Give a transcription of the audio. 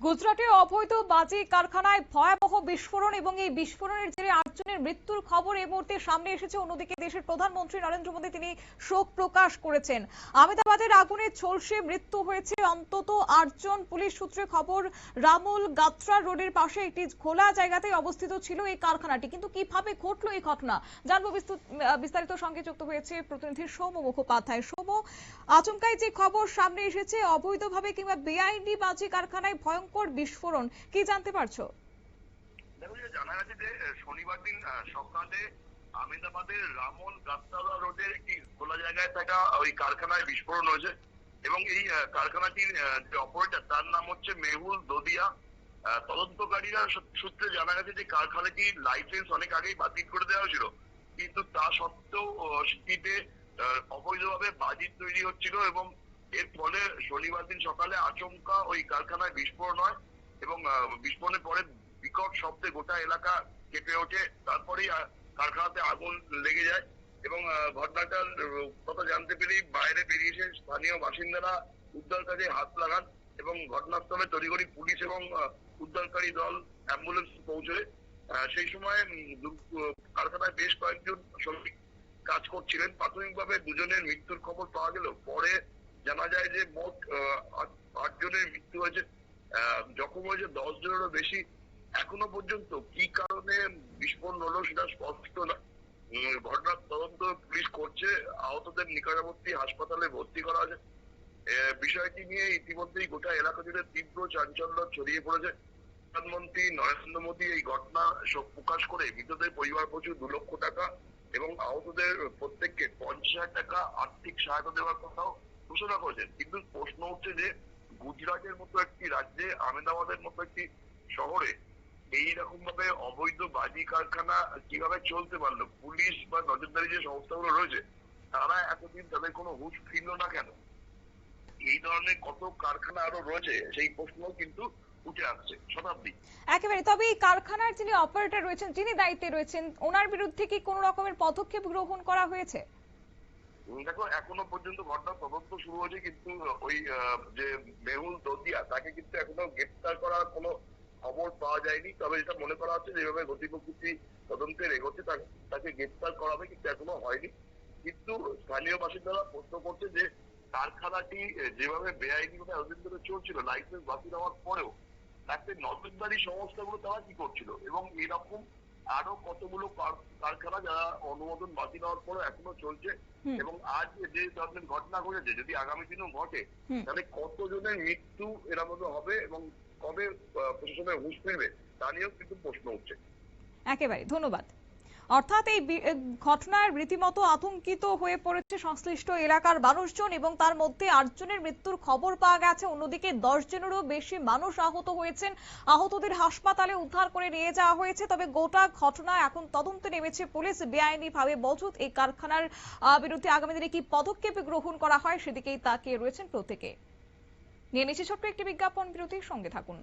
গুজরাটে অবৈধ বাজি কারখানায় ভয়াবহ বিস্ফোরণ এবং এই বিস্ফোরণের জেরে ৮ জনের মৃত্যুর খবর এই মুহূর্তে সামনে এসেছে। অন্যদিকে দেশের প্রধানমন্ত্রী নরেন্দ্র মোদী তিনি শোক প্রকাশ করেছেন। আহমেদাবাদের আগুনে ঝলসে মৃত্যু হয়েছে অন্তত ৮ জন। পুলিশ সূত্রে খবর, রামুল গাত্রা রোডের পাশে একটি খোলা জায়গাতে অবস্থিত ছিল এই কারখানাটি। কিন্তু কিভাবে ঘটলো এই ঘটনা জানবো বিস্তারিত। সঙ্গে যুক্ত হয়েছে প্রতিনিধি সৌম মুখোপাধ্যায়। সৌম, আচমকাই যে খবর সামনে এসেছে অবৈধভাবে কিংবা বেআইনি বাজি কারখানায় ভয়ঙ্কর বিস্ফোরণ, কি জানতে পারছো? জানা গেছে যে শনিবার দিন সকালে আহমেদাবাদের রামল গাস্তাওয়া রোডের একটি খোলা জায়গায় থাকা ওই কারখানায় বিস্ফোরণ হয়েছে এবং এই কারখানাটির যে অপারেটর তার নাম হচ্ছে মেহুল দদিয়া। তদন্তকারীরা সূত্রে জানা গেছে যে কারখানাটির লাইসেন্স অনেক আগেই বাতিল করে দেওয়া হয়েছিল, কিন্তু তা সত্ত্বেও সেটিতে অবৈধভাবে বাজি তৈরি হচ্ছিল এবং এর ফলে শনিবার দিন সকালে আচমকা ওই কারখানায় বিস্ফোরণ হয় এবং বিস্ফোরণের পরে বিকট শব্দে গোটা এলাকা কেঁপে ওঠে। তারপরেই কারখানাতে আগুন লেগে যায় এবং ঘটনাটার কথা জানতে পেরেই বাইরে বেরিয়ে এসে স্থানীয় বাসিন্দারা উদ্ধার কাজে হাত লাগান এবং ঘটনাস্থলে তড়িঘড়ি পুলিশ এবং উদ্ধারকারী দল অ্যাম্বুলেন্স পৌঁছয়। সেই সময় কারখানায় বেশ কয়েকজন শ্রমিক কাজ করছিলেন। প্রাথমিকভাবে দুজনের মৃত্যুর খবর পাওয়া গেল, পরে জানা যায় যে মোট ৮ জনের মৃত্যু হয়েছে, জখম হয়েছে ১০ জনেরও বেশি। এখনো পর্যন্ত কি কারণে বিস্ফোরণ হলো সেটা স্পষ্ট না। ঘটনার তদন্ত পুলিশ করছে, আহতদের নিকটবর্তী হাসপাতালে ভর্তি করা আছে। বিষয়টি নিয়ে ইতিমধ্যেই গোটা এলাকা জুড়ে তীব্র চাঞ্চল্য ছড়িয়ে পড়েছে। প্রধানমন্ত্রী নরেন্দ্র মোদী এই ঘটনা শোক প্রকাশ করে মৃতদের পরিবার প্রচুর ২ লক্ষ টাকা এবং আহতদের প্রত্যেককে ৫০,০০০ টাকা আর্থিক সহায়তা দেওয়ার কথাও ঘোষণা করেছেন। কিন্তু প্রশ্ন হচ্ছে যে গুজরাটের মতো একটি রাজ্যে, আহমেদাবাদের মতো একটি শহরে এইরকম ভাবে অবৈধ বাজি কারখানা কিভাবে চলতে পারলো? পুলিশ বা নজরদারি যে সংস্থাগুলো রয়েছে তারা এতদিন তাদের কোনো হুঁশ ফিরল না কেন? এই ধরনের কত কারখানা আরো রয়েছে সেই প্রশ্ন কিন্তু উঠে আসছে শতাব্দী। একেবারে। তবে এই কারখানার যিনি অপারেটর রয়েছেন, যিনি দায়িত্বে রয়েছেন, ওনার বিরুদ্ধে কি কোনো রকমের পদক্ষেপ গ্রহণ করা হয়েছে? দেখো, এখনো পর্যন্ত ঘটনার তদন্ত শুরু হয়েছে, কিন্তু ওই যে মেহুল দদিয়া তাকে কিন্তু এখনো গ্রেপ্তার করার কোনো খবর পাওয়া যায়নি। তবে যেটা মনে করা হচ্ছে যেভাবে গতিপ্রকৃতি তদন্তের এগোচ্ছে তাকে গ্রেপ্তার করা হবে, কিন্তু এখনো হয়নি। কিন্তু স্থানীয় বাসিন্দারা প্রশ্ন করছে যে কারখানাটি যেভাবে বেআইনিভাবে এতদিন ধরে চলছিল লাইসেন্স বাতিল হওয়ার পরেও, তাতে নজরদারি সংস্থাগুলো তারা কি করছিল এবং এরকম আরো কতগুলো কারখানা যারা অনুমোদন বাতিল হওয়ার পরে এখনো চলছে। এবং আজ যে ধরনের ঘটনা ঘটেছে যদি আগামী দিনেও ঘটে তাহলে কতজনের মৃত্যু এর মধ্যে হবে এবং কবে প্রশাসনের হুঁশ ফিরবে তা নিয়েও কিন্তু প্রশ্ন উঠছে। একেবারে, ধন্যবাদ। অর্থাৎ এই ঘটনায় রীতিমতো আতঙ্কিত হয়ে পড়েছে সংশ্লিষ্ট এলাকার মানুষজন এবং তার মধ্যে ৮ জনের মৃত্যুর খবর পাওয়া গেছে। অন্যদিকে ১০ জনেরও বেশি মানুষ আহত হয়েছেন। আহতদের হাসপাতালে উদ্ধার করে নিয়ে যাওয়া হয়েছে। তবে গোটা ঘটনা এখন তদন্তে নেমেছে পুলিশ। বেআইনিভাবে মজুত এই কারখানার বিরুদ্ধে আগামী দিনে কি পদক্ষেপ গ্রহণ করা হয় সেদিকেই তাকিয়ে রয়েছেন প্রত্যেকে। নিয়ে নিচ্ছে ছোট্ট একটি বিজ্ঞাপন বিরতির সঙ্গে থাকুন।